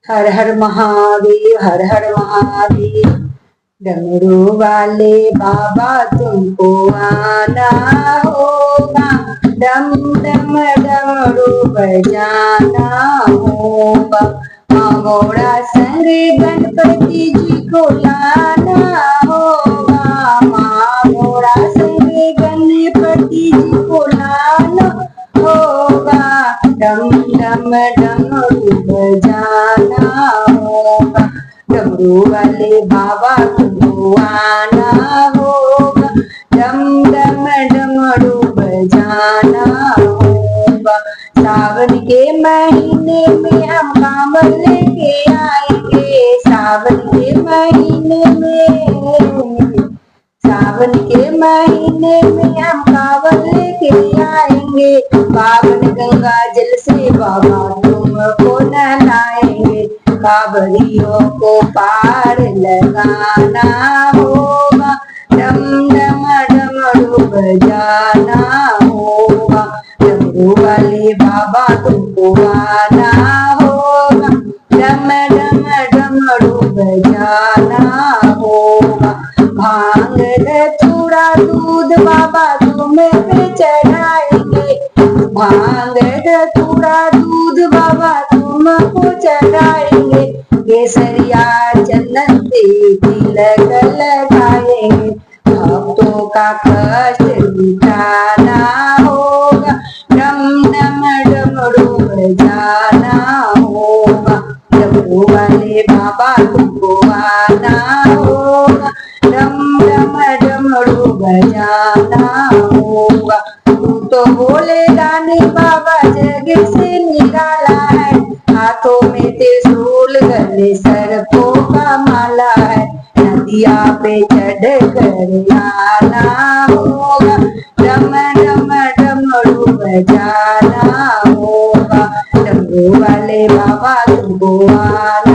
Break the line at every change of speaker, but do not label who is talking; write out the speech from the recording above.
हर हर महादेव, हर हर महादेव। डमरू वाले बाबा तुमको आना होगा, डम डम डमरू बजाना होगा। मोड़ा संग गणपति जी को लाना होगा, मोड़ा संग गणपति जी को लाना होगा। डम डम डमरू बजाना होगा, डमरू वाले बाबा तुमको आना होगा, डम डम डमरू बजाना होगा। सावन के महीने में हम कांवड़ लेके आएंगे, सावन के महीने में, सावन के महीने में हम कांवड़ लेके आएंगे। पावन गंगा जल से बाबा तुमको नहलाएंगे, कांवड़ियों को पार लगाना होगा, डम डम डमरू बजाना होगा। डमरू वाले बाबा तुमको आना होगा, डम डम डमरू बजाना होगा। भांग चूड़ा दूध बाबा तुम्हें पे चढ़ाएंगे, भांग चूड़ा दूध बाबा तुमको चढ़ाएंगे। केसरिया चंदन से तिलक लगाएंगे, भक्तों का कष्ट मिटाना होगा, डम डम डमरू बजाना होगा। डमरू वाले बाबा तुमको आना होगा, डम डम डमरू बजाना होगा। तू तो बोले दानी बाबा जग से निकाला है, हाथों में त्रिशूल गले सर्पों का माला है। नदिया पे चढ़ कर आना होगा, डम डम डमरू बजाना होगा। डमरू वाले बाबा तुमको आना